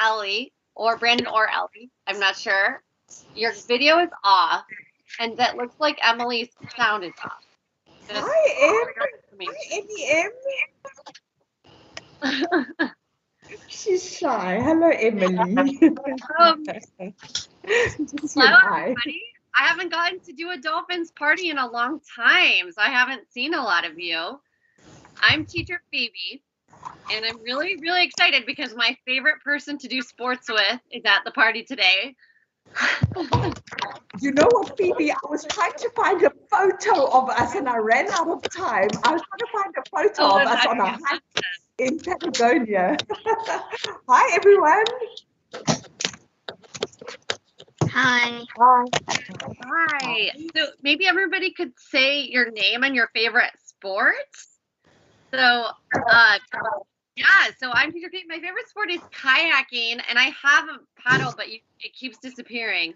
Ellie, or Brandon or Ellie. I'm not sure. Your video is off, and that looks like Emily's sound is off. Hi, Em. She's shy. Hello, Emily. Hello, everybody. I haven't gotten to do a Dolphins party in a long time, so I haven't seen a lot of you. I'm teacher Phoebe, and I'm really, really excited because my favorite person to do sports with is at the party today. You know what, Phoebe? I was trying to find a photo of us and I ran out of time. I was trying to find a photo of us on a hike in Patagonia. Hi, everyone. Hi. Hi. So maybe everybody could say your name and your favorite sports. So, yeah, so I'm teacher Pete. My favorite sport is kayaking, and I have a paddle, but it keeps disappearing.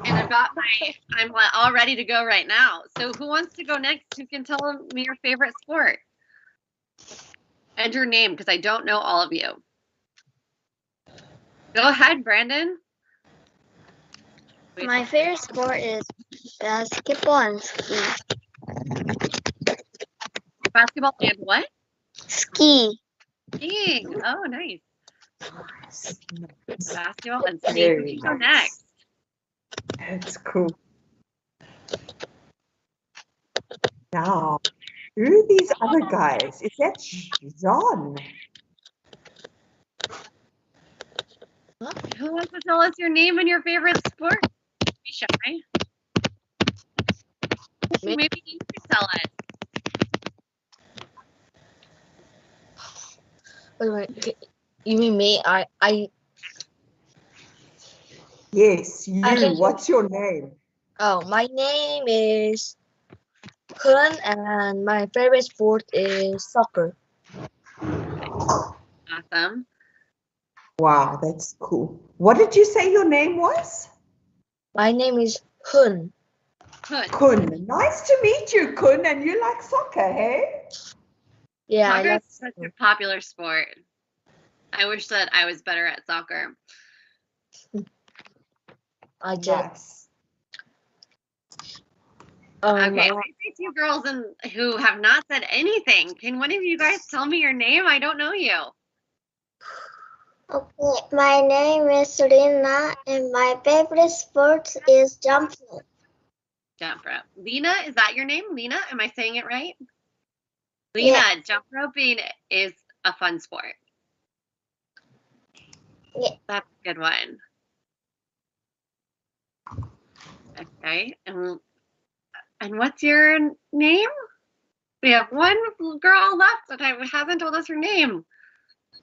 And I'm all ready to go right now. So who wants to go next? Who can tell me your favorite sport? And your name, because I don't know all of you. Go ahead, Brandon. My favorite sport is basketball and ski. Basketball and what? Ski. Skiing. Oh, nice. Basketball and skiing. Who can go next? That's cool. Now, who are these other guys? Is that John? Who wants to tell us your name and your favorite sport? Don't be shy. Maybe you can tell us. Wait, you mean me? Yes, you. What's your name? Oh, my name is Hun, and my favorite sport is soccer. Awesome. Wow, that's cool. What did you say your name was? My name is Hun. Kun. Nice to meet you, Kun. And you like soccer, hey? Yeah, Soccer is such a popular sport. I wish that I was better at soccer. I just. Nice. Okay, I see two girls who have not said anything. Can one of you guys tell me your name? I don't know you. Okay, my name is Lina, and my favorite sport is jump rope. Jump rope. Lena, is that your name? Lena, am I saying it right? Lena, Yeah. jump roping is a fun sport. Yeah. That's a good one. Okay, and what's your name? We have one girl left that hasn't told us her name.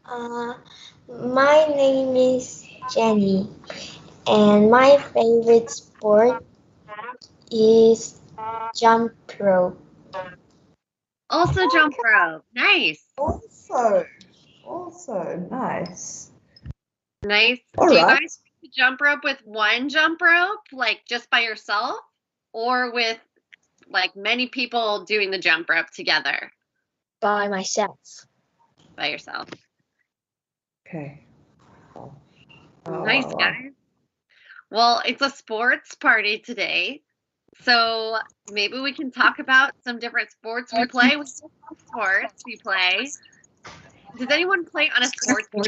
My name is Jenny, and my favorite sport is jump rope. Also jump rope. Nice. Also nice. Nice. All Do you right. guys jump rope with one jump rope, like just by yourself, or with like many people doing the jump rope together? By myself. By yourself. Okay. Nice, guys. Well, it's a sports party today, so maybe we can talk about some different sports we play. Does anyone play on a sports team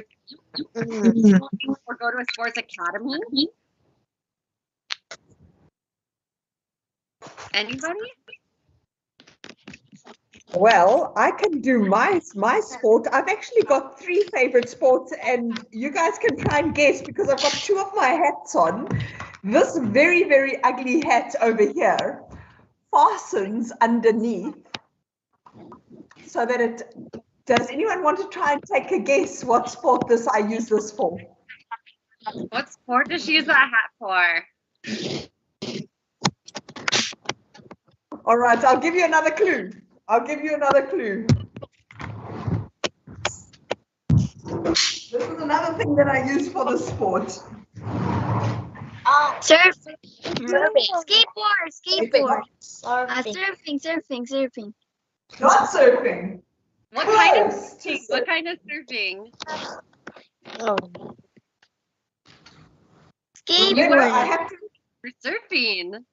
or go to a sports academy? Anybody? Well, I can do my sport. I've actually got 3 favorite sports, and you guys can try and guess because I've got 2 of my hats on. This very, very ugly hat over here fastens underneath so that it. Does anyone want to try and take a guess what sport I use this for? What sport does she use that hat for? All right, I'll give you another clue. This is another thing that I use for the sport. Surfing. Skateboard. Surfing. Not surfing. What kind of surfing? Oh. Remember, I Skateboarding. have to. For surfing.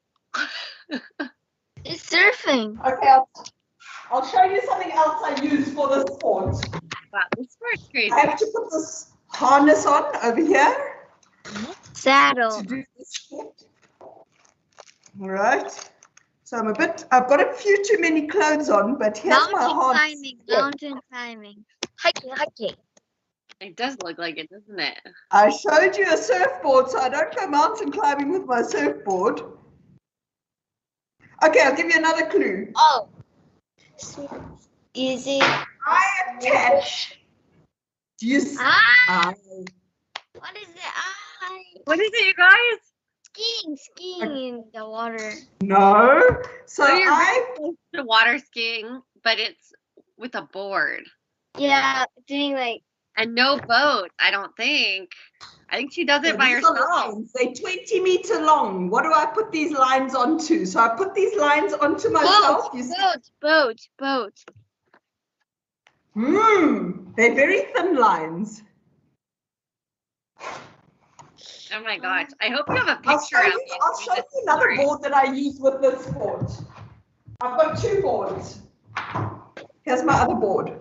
It's surfing. Okay, I'll show you something else I use for this sport. Wow, this sport's crazy. I have to put this harness on over here Saddle. to do this sport. All right. So I've got a few too many clothes on, but here's my Mountain harness. climbing. Mountain climbing. Hiking. It does look like it, doesn't it? I showed you a surfboard, so I don't go mountain climbing with my surfboard. Okay, I'll give you another clue. Oh. Easy. I attach. Do you see? Ah. What is it? What is it, you guys? Skiing in the water. No. So So you're I The water skiing, but it's with a board. Yeah, doing like. And no boat, I don't think. I think she does it by these are herself. lines. They're 20-meter long. What do I put these lines onto? So I put these lines onto myself. You see? Boat. They're very thin lines. Oh my gosh. I hope you have a I'll picture show of you, it. I'll show you another board that I use with this sport. I've got two boards. Here's my other board.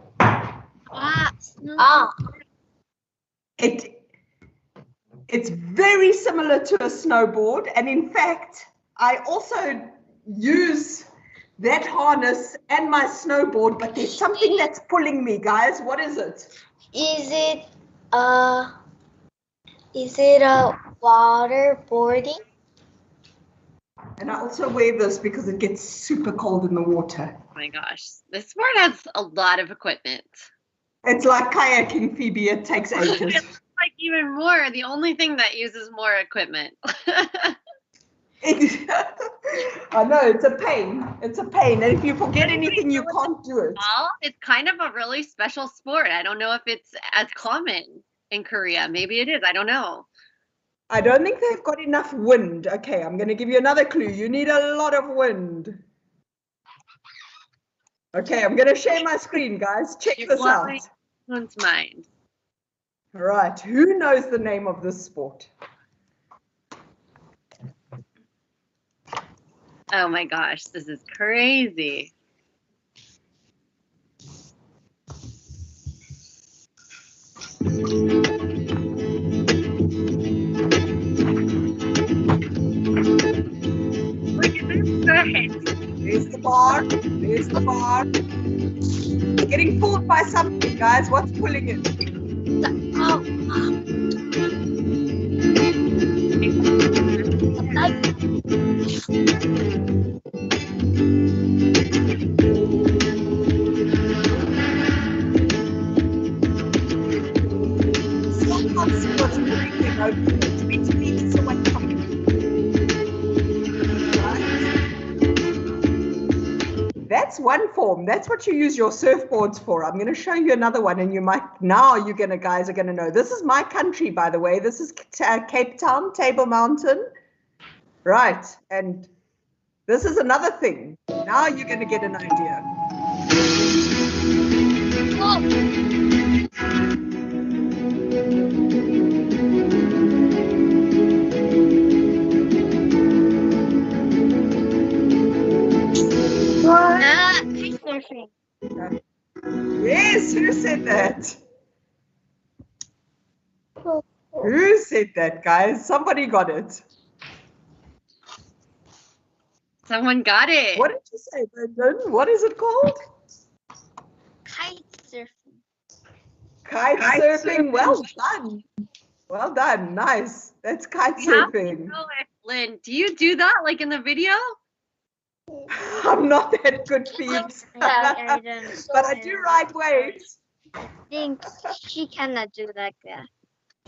It's very similar to a snowboard, and in fact, I also use that harness and my snowboard, but there's something that's pulling me, guys. What is it? Is it a waterboarding? And I also wear this because it gets super cold in the water. Oh my gosh. This sport has a lot of equipment. It's like kayaking, Phoebe. It takes ages. It's like even more. The only thing that uses more equipment. I know, it's a pain. It's a pain. And if you forget anything, you can't do it. Well, it's kind of a really special sport. I don't know if it's as common in Korea. Maybe it is. I don't know. I don't think they've got enough wind. Okay, I'm going to give you another clue. You need a lot of wind. Okay, I'm going to share my screen, guys. Check this out. One's mind. All right, who knows the name of this sport? Oh my gosh, this is crazy. Look at this good. There's the bar. There's the bar. It's getting pulled by something, guys. What's pulling it? Still can't see what's breaking open. 20 meters away from me. Right. That's one form. That's what you use your surfboards for. I'm going to show you another one, and guys are going to know. This is my country, by the way. This is Cape Town, Table Mountain. Right, and this is another thing. Now you're going to get an idea. Kite surfing. Yes, who said that? Who said that, guys? Somebody got it. Someone got it. What did you say, Brendan? What is it called? Kite surfing. Kite surfing. Well done. Well done. Nice. That's kite surfing. Lynn, do you do that like in the video? I'm not that good, Phoebes. I don't. But I do ride waves. I think she cannot do like that.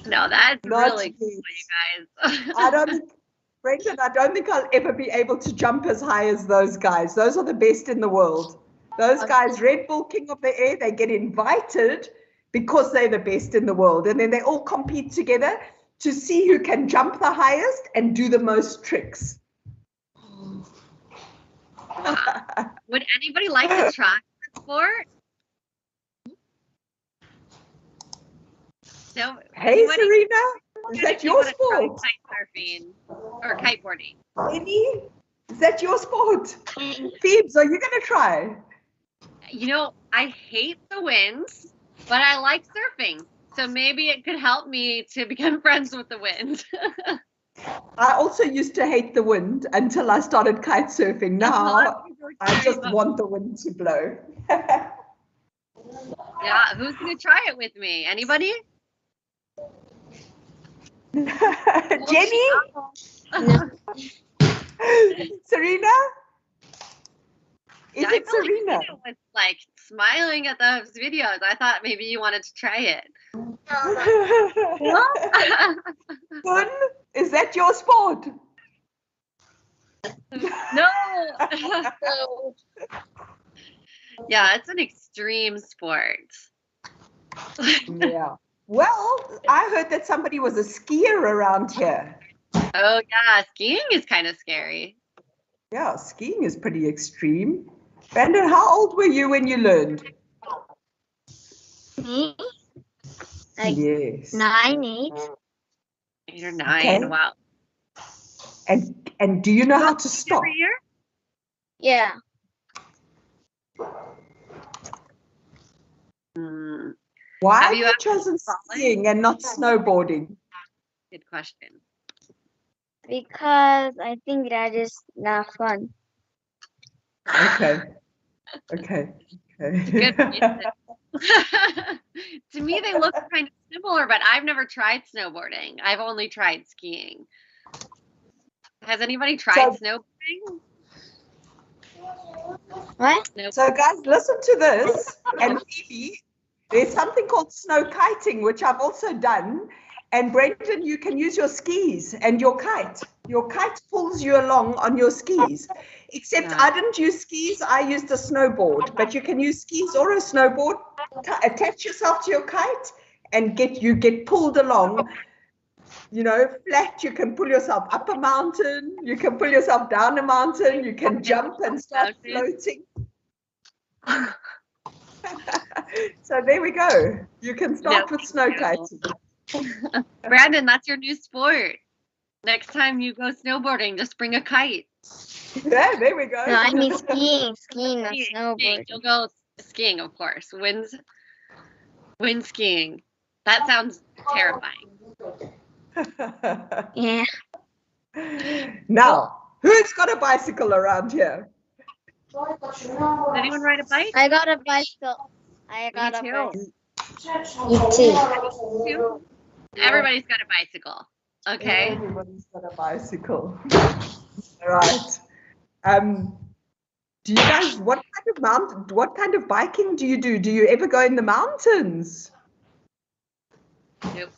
No, that's Not really cool, yet. you guys. I don't think, Brendan, I don't think I'll ever be able to jump as high as those guys. Those are the best in the world. Those guys, Red Bull King of the Air, they get invited because they're the best in the world. And then they all compete together to see who can jump the highest and do the most tricks. Would anybody like to try the sport? No. Hey, Anybody? Serena. Is that your sport? Kite surfing or kiteboarding. Jenny, is that your sport? Phoebes, are you going to try? You know, I hate the winds, but I like surfing. So maybe it could help me to become friends with the wind. I also used to hate the wind until I started kite surfing. Now I just want the wind to blow. Yeah, who's going to try it with me? Anybody? Jenny? No. Serena? Is it Serena? I was like smiling at those videos. I thought maybe you wanted to try it. Kun, is that your sport? No. Yeah, it's an extreme sport. Yeah. Well, I heard that somebody was a skier around here. Oh yeah, skiing is kind of scary. Yeah, skiing is pretty extreme. Brandon, how old were you when you learned? Me? Like Yes. 9, 8. 8 or 9. Okay. Wow. And do you know how to stop? Every year? Yeah. Why Have have you you ever chosen fallen? skiing and not snowboarding? Good question. Because I think that is not fun. Okay. Okay. Good reason. To me, they look kind of similar, but I've never tried snowboarding. I've only tried skiing. Has anybody tried snowboarding? What? Nope. So guys, listen to this. And Phoebe, there's something called snow kiting, which I've also done. And Brendan, you can use your skis and your kite. Your kite pulls you along on your skis. Except I didn't use skis, I used a snowboard. But you can use skis or a snowboard. Attach yourself to your kite and get pulled along. You know, flat, you can pull yourself up a mountain, you can pull yourself down a mountain, you can jump and start floating. So there we go. You can start with snow kiting. Brandon, that's your new sport. Next time you go snowboarding, just bring a kite. Yeah, there we go. No, I mean skiing, not snowboarding. You'll go skiing, of course. Wind skiing. That sounds terrifying. Yeah. Now, who's got a bicycle around here? Does anyone ride a bike? I got a bicycle. I got a Me bicycle. too. Me too. Everybody's got a bicycle. Okay. Everybody's got a bicycle. All right. Do you guys, what kind of biking do you do? Do you ever go in the mountains? Nope.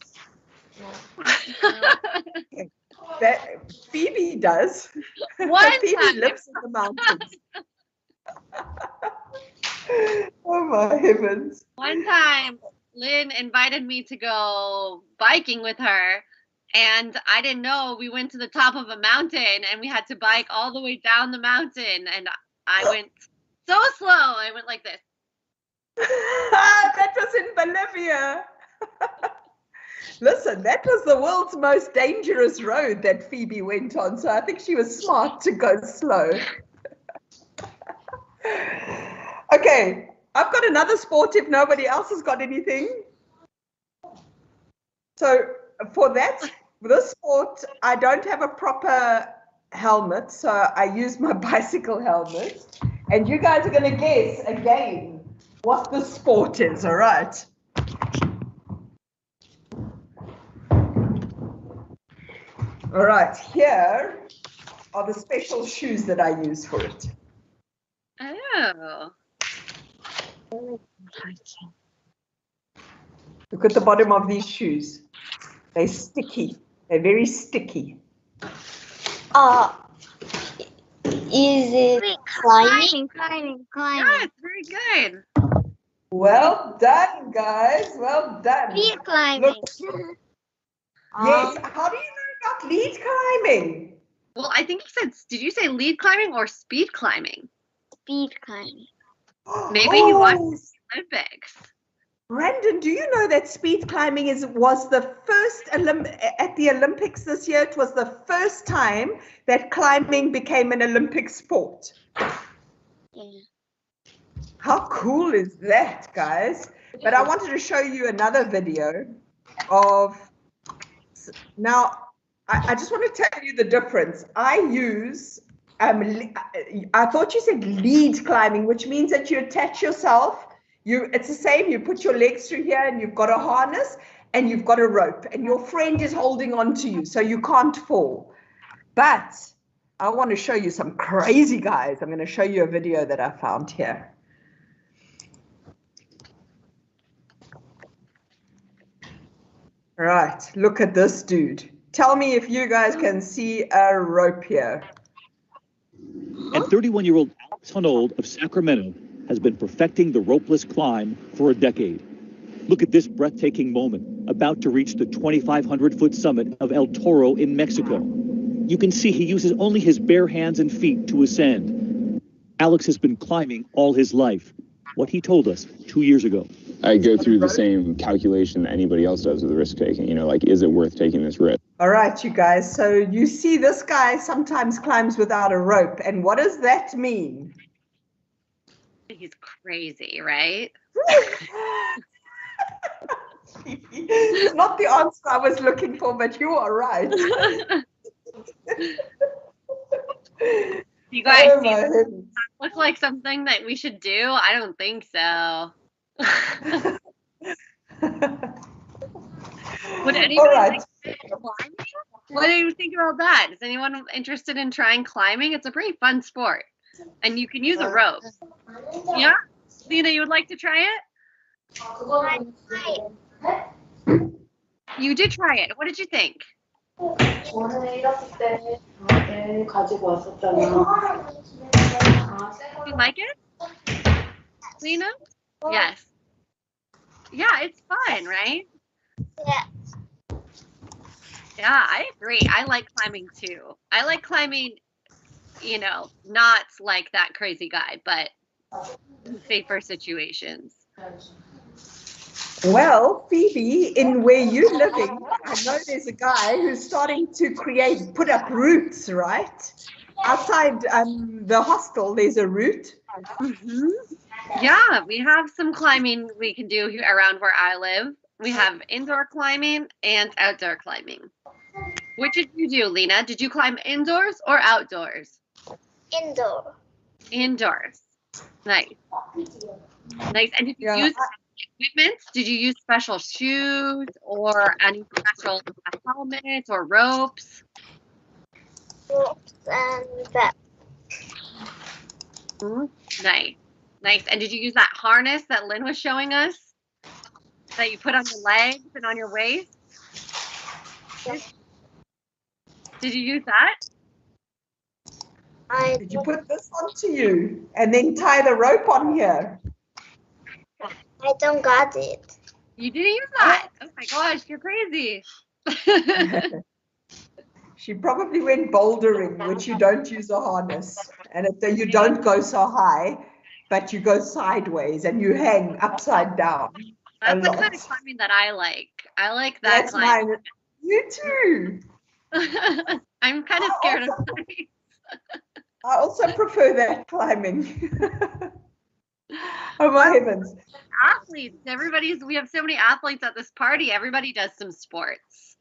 That Phoebe does. One Phoebe time. lives in the mountains. Oh my heavens. One time, Lynn invited me to go biking with her, and I didn't know. We went to the top of a mountain, and we had to bike all the way down the mountain, and I went so slow. I went like this. That was in Bolivia. Listen, that was the world's most dangerous road that Phoebe went on, so I think she was smart to go slow. Okay, I've got another sport if nobody else has got anything. So for this sport, I don't have a proper helmet, so I use my bicycle helmet. And you guys are going to guess again what the sport is, all right? All right, here are the special shoes that I use for it. Oh. Look at the bottom of these shoes. They're sticky. They're very sticky. Is it climbing? Climbing. Yeah, it's very good. Well done, guys. Well done. Lead climbing. Look. Yes. How do you know about lead climbing? Well, I think he said, did you say lead climbing or speed climbing? Speed climbing. Maybe you watched the Olympics. Brandon, do you know that speed climbing was the first at the Olympics this year? It was the first time that climbing became an Olympic sport. Yeah. How cool is that, guys? But I wanted to show you another video of, now, I just want to tell you the difference. I use, I thought you said lead climbing, which means that you attach yourself. It's the same, you put your legs through here and you've got a harness and you've got a rope and your friend is holding on to you so you can't fall. But I want to show you some crazy guys. I'm going to show you a video that I found here. Right, look at this dude. Tell me if you guys can see a rope here. And 31-year-old Alex Hunold of Sacramento has been perfecting the ropeless climb for a decade. Look at this breathtaking moment, about to reach the 2,500-foot summit of El Toro in Mexico. You can see he uses only his bare hands and feet to ascend. Alex has been climbing all his life, what he told us 2 years ago. I go through the same calculation that anybody else does with risk taking, you know, like, is it worth taking this risk? All right, you guys, so you see this guy sometimes climbs without a rope, and what does that mean? He's crazy, right? It's not the answer I was looking for, but you are right. You guys Oh, my heavens. look like something that we should do? I don't think so. Would anybody All right. like to try climbing? What do you think about that? Is anyone interested in trying climbing? It's a pretty fun sport. And you can use a rope. Yeah? Lena, you would like to try it? You did try it. What did you think? You like it? Lena? Yes. Yeah, it's fun, right? Yeah. Yeah, I agree. I like climbing too. I like climbing, you know, not like that crazy guy, but safer situations. Well, Phoebe, in where you're living, I know there's a guy who's starting to put up routes, right? Outside the hostel, there's a route. Mm-hmm. Yeah, we have some climbing we can do here around where I live. We have indoor climbing and outdoor climbing. Which did you do, Lena? Did you climb indoors or outdoors? Indoor. Indoors. Nice. Nice. And did you use equipment? Did you use special shoes or any special helmets or ropes? Ropes and belt. Nice. Nice. And did you use that harness that Lynn was showing us? That you put on your legs and on your waist? Yes. Did you use that? Did you put this onto you and then tie the rope on here? I don't got it. You didn't use that. Oh my gosh, you're crazy. She probably went bouldering, which you don't use a harness. And you don't go so high, but you go sideways and you hang upside down. That's the kind of climbing that I like. I like that That's climbing. mine. You too. I'm kind of scared of heights. I also prefer that climbing. Oh my heavens. Athletes, we have so many athletes at this party. Everybody does some sports.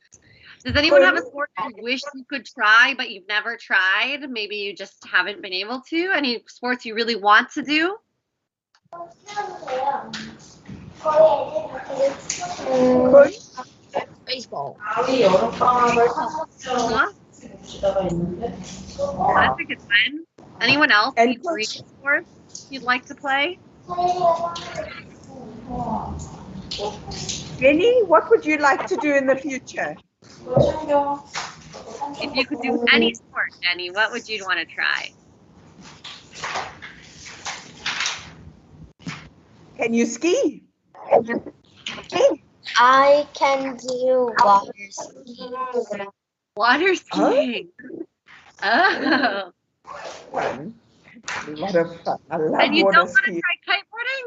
Does anyone have a sport you wish you could try, but you've never tried? Maybe you just haven't been able to? Any sports you really want to do? Baseball. Huh? That's a good one. Anyone else? And Any dream sports you'd like to play? Jenny, what would you like to do in the future? If you could do any sport, Jenny, what would you want to try? Can you ski? I can do water skiing. Water skiing. Oh. Fun. A lot of fun. I love And you water don't want to skiing. try kiteboarding?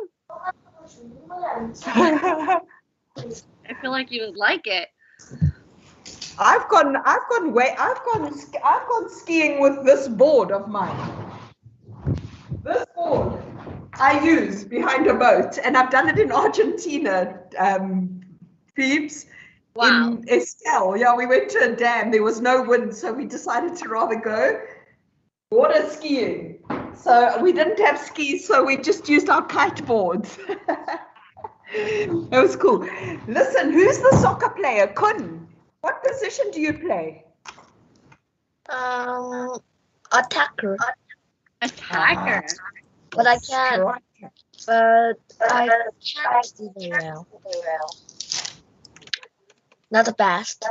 I feel like you would like it. I've gone skiing with this board of mine. This board I use behind a boat, and I've done it in Argentina, Phoebes. Wow. In Estel. Yeah, we went to a dam. There was no wind, so we decided to rather go water skiing. So we didn't have skis, so we just used our kite boards. That was cool. Listen, who's the soccer player? Kun, what position do you play? Attacker. Attacker. But I can't. Striker. But I can't see very well. Not the best.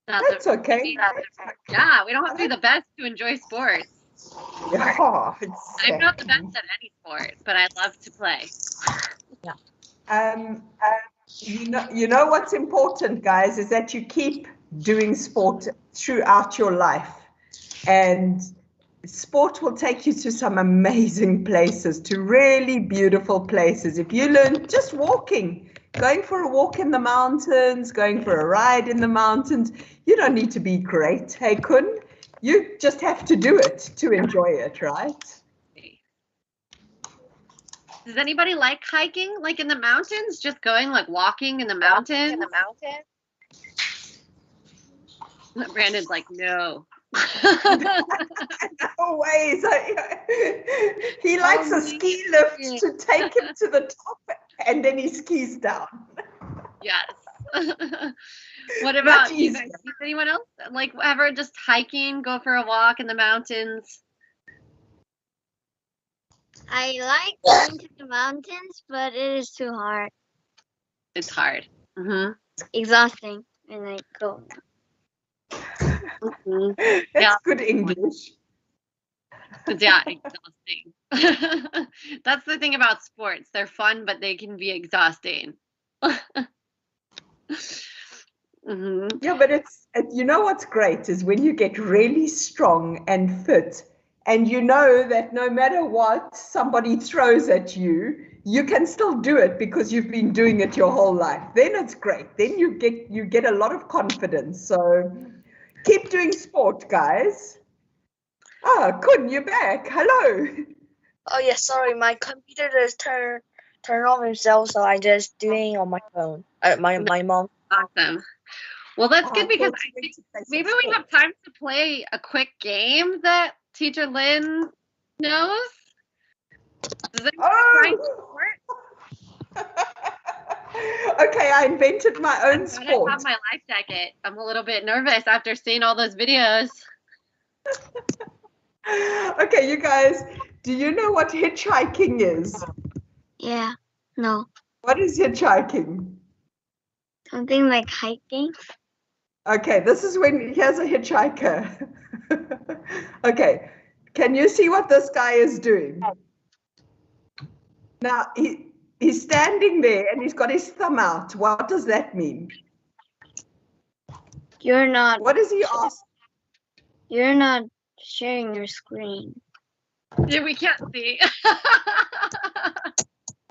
That's okay. Yeah, we don't have to be the best to enjoy sports. Yeah, I'm not the best at any sport, but I love to play. You know what's important, guys, is that you keep doing sport throughout your life, and sport will take you to some amazing places, to really beautiful places. If you learn just walking, going for a walk in the mountains, going for a ride in the mountains, you don't need to be great. Hey, Kun, you just have to do it to enjoy it, right? Does anybody like hiking, like in the mountains? Just going, like walking in the mountains? Brandon's like, no. No ways. He likes a ski lift to take him to the top, and then he skis down. Yes. What about you guys? Is anyone else like ever just hiking, go for a walk in the mountains? I like going to the mountains, but it is too hard. It's hard. Mm-hmm. Exhausting when I go. Mm-hmm. That's good English. Yeah, exhausting. That's the thing about sports. They're fun, but they can be exhausting. Mm-hmm. Yeah, but it's you know what's great is when you get really strong and fit, and you know that no matter what somebody throws at you, you can still do it because you've been doing it your whole life. Then it's great. Then you get a lot of confidence. So keep doing sport, guys. Ah, Kun, you're back. Hello. Oh yeah, sorry, my computer just turned off himself, so I just doing on my phone. My mom. Awesome. Well, that's good because thought I you went think to play some maybe we sport. have time to play a quick game that Teacher Lynn knows. Does anybody try sport? Okay, I invented my own I sport. have my life jacket. I'm a little bit nervous after seeing all those videos. Okay, you guys, do you know what hitchhiking is? Yeah, no. What is hitchhiking? Something like hiking. Okay, this is when here's a hitchhiker. Okay, can you see what this guy is doing? Now, he's standing there and he's got his thumb out. What does that mean? You're not. What does he ask? You're not sharing your screen. Yeah, we can't see.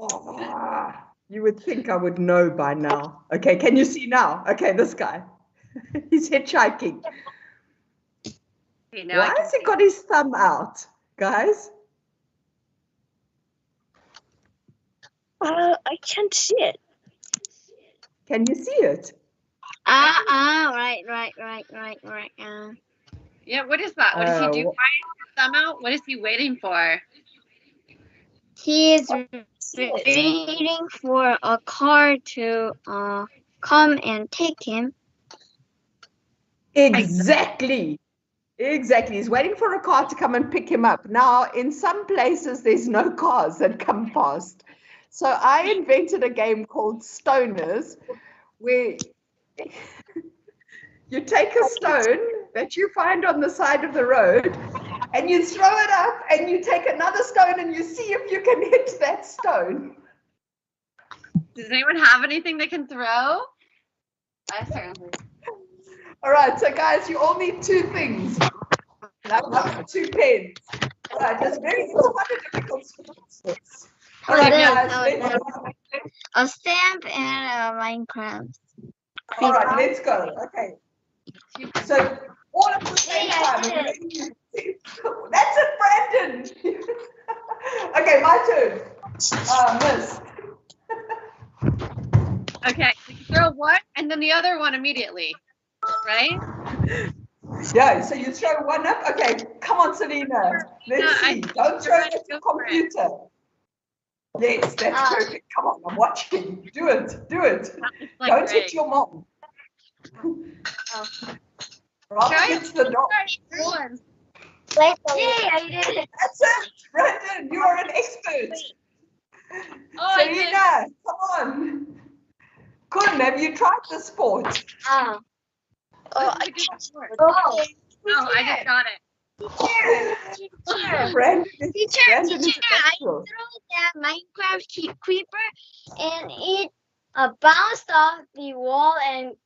Oh, you would think I would know by now. Okay, can you see now? Okay, this guy. He's hitchhiking. Okay, now Why has he got his thumb out, guys? I can't see it. Can you see it? Right. Yeah, what is that? What does he do? Oh. Why is his thumb out? What is he waiting for? He is waiting for a car to come and take him. Exactly. He's waiting for a car to come and pick him up. Now, in some places, there's no cars that come past. So I invented a game called Stoners, where you take a stone that you find on the side of the road, and you throw it up, and you take another stone, and you see if you can hit that stone. Does anyone have anything they can throw? I certainly. All right, so guys, you all need two things. Like 2 pens. All right, it's quite a difficult sport. All right, guys, a stamp and a Minecraft. All right, let's go. Okay. So all at the same time. That's it, Brandon. Okay, my turn. Miss. Okay, so you throw one and then the other one immediately, right? Yeah, so you throw one up. Okay, come on, Selena. Let's see. Don't throw it at your computer. Yes, that's perfect. Come on, I'm watching. Do it. Do it. Like Don't great. hit your mom. Rob hits the dog. Yay, I did it. That's it. Brandon, you are an expert. Oh, Selena, come on. Kun, have you tried the sport? Oh. I just got it. Teacher. Brandon is Teacher, Brandon is teacher, a I natural. threw that Minecraft creeper and it bounced off the wall and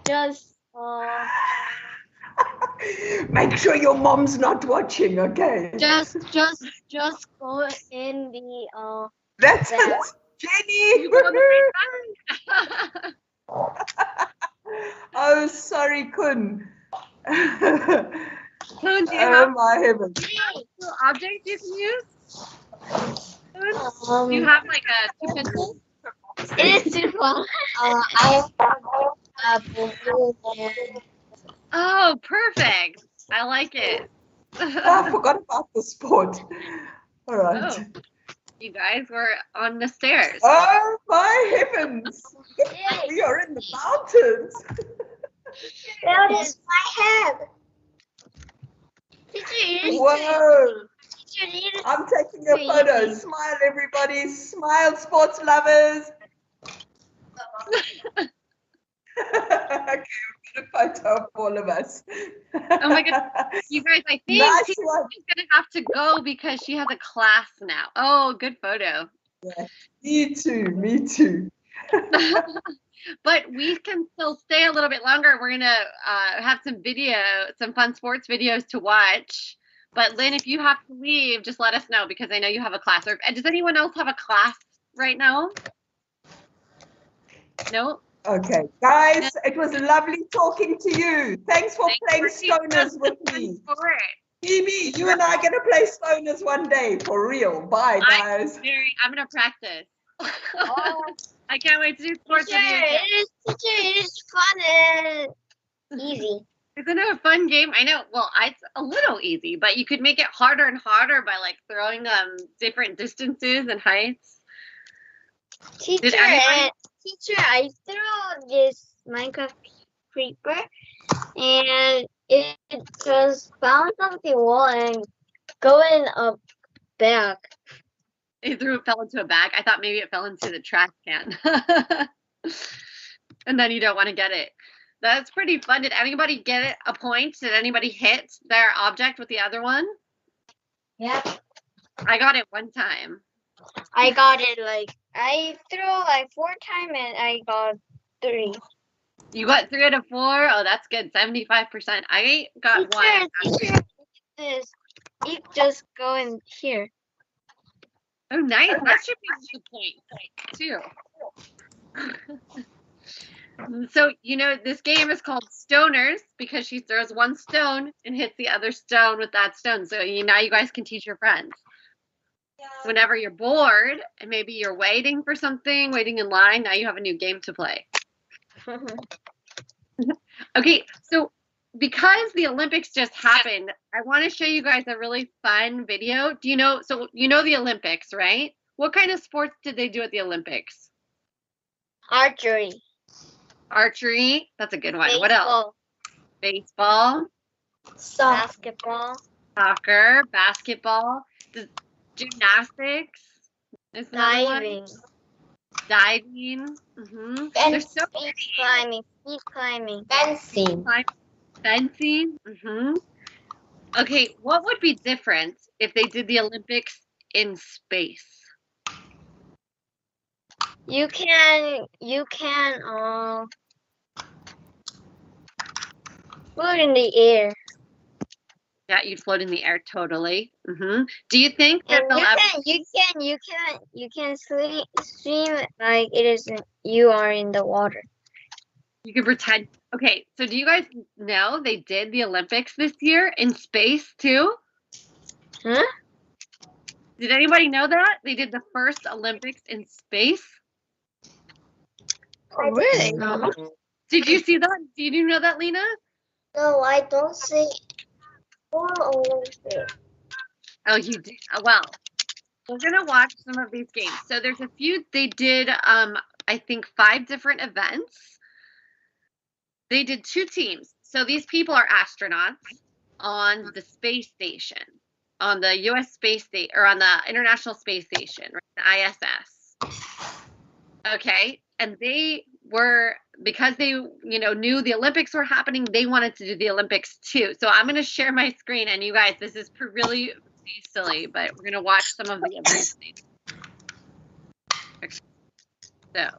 just Make sure your mom's not watching, okay? just go in the That's Yeah. it. Jenny! You go on the same time? Oh, sorry, Kun. Kun, do you Oh, have my heavens. little objects you can use? Kun? Do you have like a 2 pencils? it is too fun. I have blue and Oh, perfect. I like it. I forgot about the sport. All right. Oh, you guys were on the stairs. Oh, my heavens. We are in the mountains. that is my head. Teacher, Whoa. teacher, I'm taking a photo. Smile, everybody. Smile, sports lovers. Okay, we've got a photo of all of us. Oh my goodness. You guys, I think Nice she's one. gonna have to go because she has a class now. Oh, good photo. Me too. Me too. But we can still stay a little bit longer. We're gonna have some fun sports videos to watch. But Lynn, if you have to leave, just let us know because I know you have a class. Or does anyone else have a class right now? No. Okay, guys, it was lovely talking to you. Thanks for playing stoners with me. Phoebe, you and I are going to play stoners one day, for real. Bye, guys. I'm going to practice. I can't wait to do sports teacher, it is fun and easy. Isn't it a fun game? I know. Well, it's a little easy, but you could make it harder and harder by like throwing different distances and heights. Teacher, I threw this Minecraft creeper and it just bounced off the wall and going up back. It fell into a bag. I thought maybe it fell into the trash can. And then you don't want to get it. That's pretty fun. Did anybody get a point? Did anybody hit their object with the other one? Yeah. I got it one time. I got it I threw 4 times and I got 3. You got 3 out of 4? Oh, that's good. 75%. I got 1. Teacher, it just go in here. Oh, nice. That should be the point, too. So, this game is called Stoners because she throws one stone and hits the other stone with that stone. So now you guys can teach your friends. Whenever you're bored and maybe you're waiting for something, waiting in line, now you have a new game to play. Okay, so because the Olympics just happened, I want to show you guys a really fun video. Do you know the Olympics, right? What kind of sports did they do at the Olympics? Archery. Archery, that's a good one. Baseball. What else? Baseball. Basketball. Soccer, basketball, gymnastics. Is Diving. Diving. Mm-hmm. There's so many. Speed climbing. Fencing. Fencing. Mm-hmm. Okay, what would be different if they did the Olympics in space? You can put in the air. Yeah, you'd float in the air totally. Do you think that And they'll ever? you can swim like it is you are in the water. You could pretend. Okay, so do you guys know they did the Olympics this year in space too? Huh? Did anybody know that? They did the first Olympics in space? Oh, really? No. Did you see that? Did you know that, Lena? No, I don't see. Olympics. Oh, you did. Well, we're gonna watch some of these games. So there's a few. They did, I think, 5 different events. They did 2 teams. So these people are astronauts on the space station, on the U.S. space station, or on the International Space Station, right? The ISS. Okay, and they were, because they knew the Olympics were happening, they wanted to do the Olympics too. So I'm going to share my screen, and you guys, this is really silly, but we're going to watch some of the events. So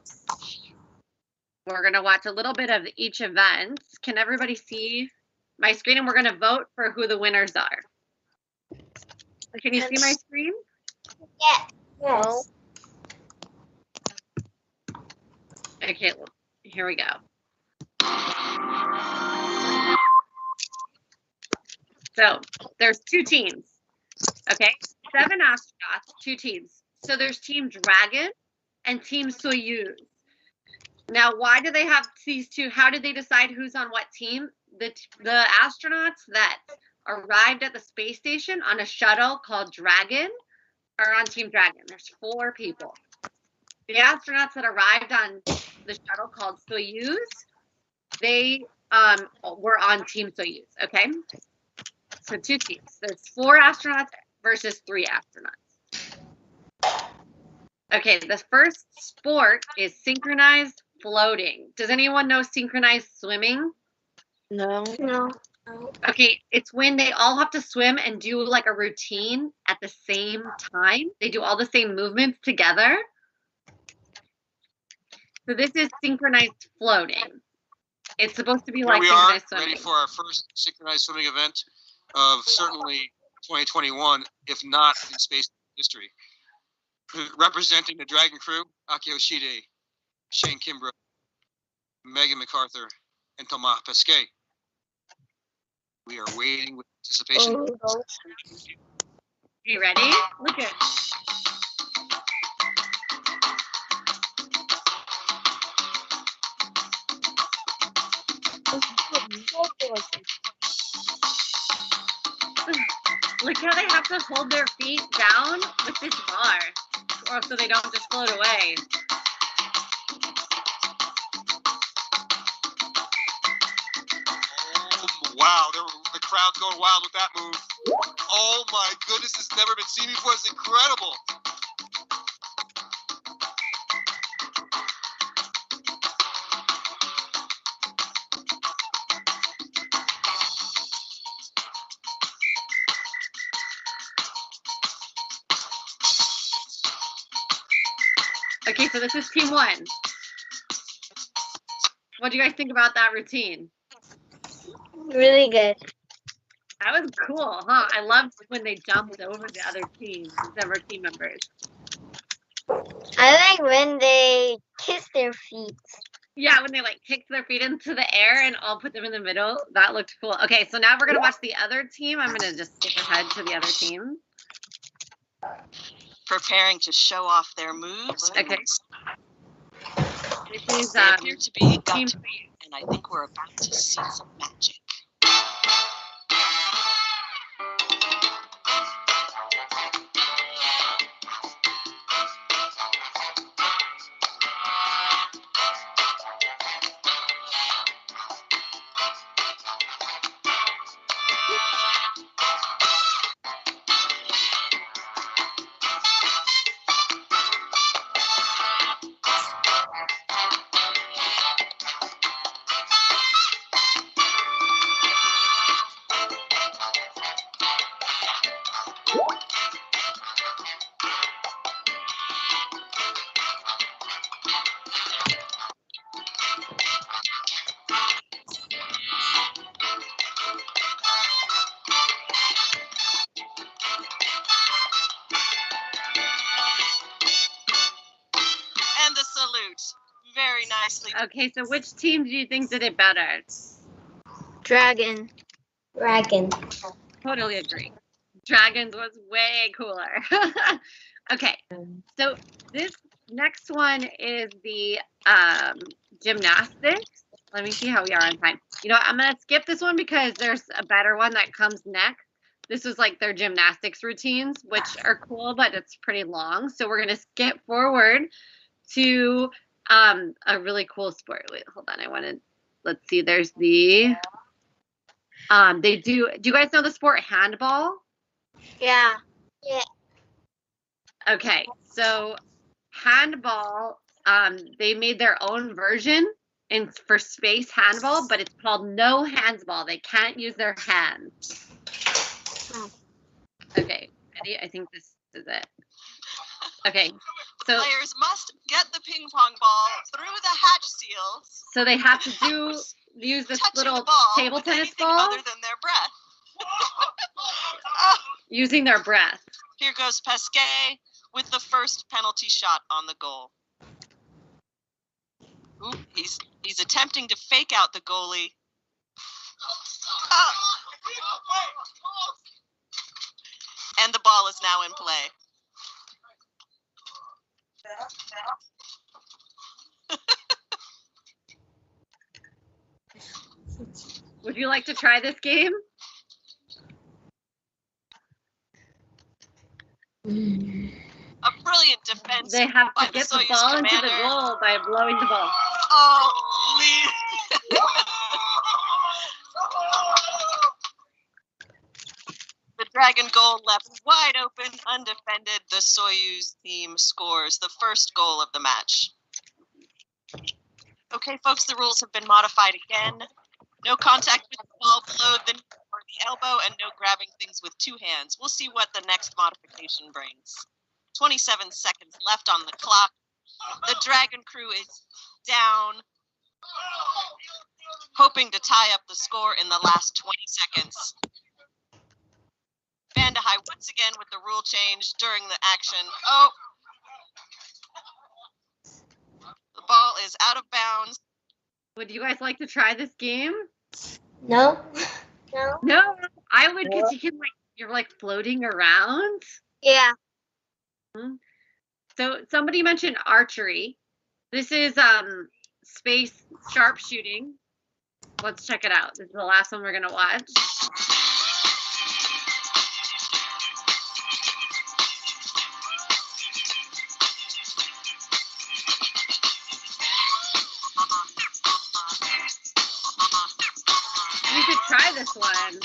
we're going to watch a little bit of each event. Can everybody see my screen? And we're going to vote for who the winners are. Can you see my screen? Yes. Yes. Okay, well, here we go. So there's 2 teams. Okay, 7 astronauts, 2 teams. So there's Team Dragon and Team Soyuz. Now, why do they have these 2? How did they decide who's on what team? The astronauts that arrived at the space station on a shuttle called Dragon are on Team Dragon. There's 4 people. The astronauts that arrived on the shuttle called Soyuz, they were on Team Soyuz, okay? So 2 teams. There's 4 astronauts versus 3 astronauts. Okay, the first sport is synchronized floating. Does anyone know synchronized swimming? No. No. Okay, it's when they all have to swim and do like a routine at the same time. They do all the same movements together. So this is synchronized floating. It's supposed to be like synchronized swimming. Ready for our first synchronized swimming event of certainly 2021, if not in space history. Representing the Dragon crew, Aki Yoshide, Shane Kimbrough, Megan MacArthur, and Thomas Pesquet. We are waiting with anticipation. You ready? Look at. Look how they have to hold their feet down with this bar, or so they don't just float away. Oh, wow, the crowd's going wild with that move. Oh my goodness, this has never been seen before. It's incredible. Okay, so this is team 1. What do you guys think about that routine? Really good. That was cool, huh? I loved when they jumped over the other team members. I like when they kiss their feet. Yeah, when they like kicked their feet into the air and all put them in the middle. That looked cool. Okay, so now we're going to watch the other team. I'm going to just skip ahead to the other team. Preparing to show off their moves. Okay. This is They appear to be team. and I think we're about to see some magic. salute. Very nicely. Okay, so which team do you think did it better? Dragon. Totally agree. Dragons was way cooler. Okay, so this next one is the gymnastics. Let me see how we are on time. You know what, I'm gonna skip this one because there's a better one that comes next. This is like their gymnastics routines, which are cool, but it's pretty long. So we're gonna skip forward to a really cool sport. Wait, hold on. Let's see. There's the do you guys know the sport handball? Yeah. Okay, so handball, they made their own version for space handball, but it's called no handsball. They can't use their hands. Okay, ready? I think this is it. Okay, so Players must get the ping pong ball through the hatch seals. so they have to use this touching little the ball table with tennis anything ball other than their breath. Oh, using their breath. here goes Pesquet with the first penalty shot on the goal. Ooh, he's attempting to fake out the goalie. Oh. And the ball is now in play. Would you like to try this game? A brilliant defense. They have by to get the Soyuz ball into the commander. goal by blowing the ball. Oh, Lynn. The Dragon goal left wide open, undefended. The Soyuz team scores the first goal of the match. Okay, folks, the rules have been modified again. No contact with the ball below the knee or the elbow, and no grabbing things with two hands. We'll see what the next modification brings. 27 seconds left on the clock. The Dragon crew is down, hoping to tie up the score in the last 20 seconds. Van de Heij once again with the rule change during the action. Oh! The ball is out of bounds. Would you guys like to try this game? No. No, I would, because you're like floating around. Yeah. So somebody mentioned archery. This is space sharpshooting. Let's check it out. This is the last one we're gonna watch. You could try this one.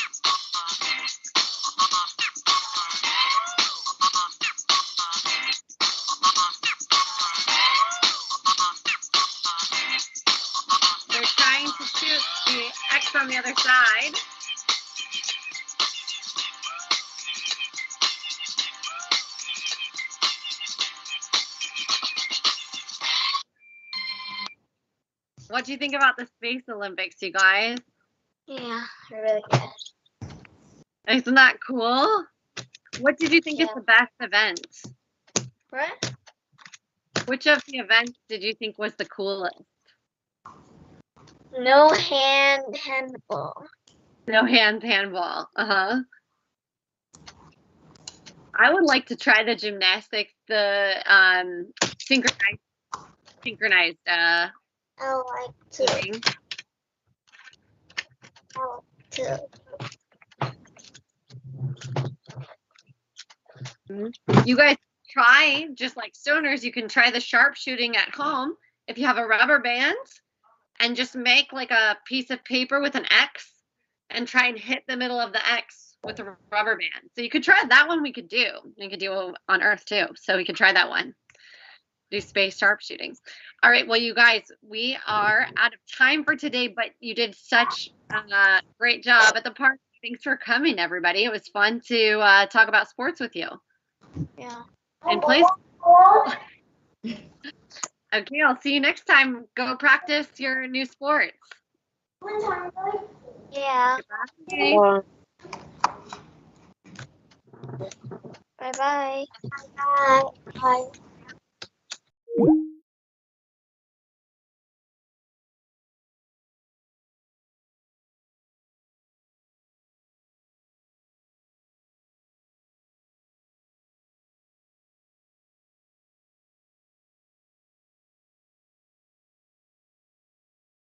They're trying to shoot the X on the other side. What do you think about the Space Olympics, you guys? Yeah, really good. Isn't that cool? What did you think is the best event? What? Which of the events did you think was the coolest? No handball. No handball. Uh-huh. I would like to try the gymnastics, the synchronized I like to. thing. I like to. You guys try, just like stoners, you can try the sharpshooting at home if you have a rubber band and just make like a piece of paper with an X and try and hit the middle of the X with a rubber band. So you could try that one. We could do on Earth too. So we could try that one. Do space sharpshooting. All right. Well, you guys, we are out of time for today, but you did such a great job at the park. Thanks for coming, everybody. It was fun to talk about sports with you. Yeah. And please. Okay, I'll see you next time. Go practice your new sports. Yeah. Bye. Bye-bye. Bye. Bye.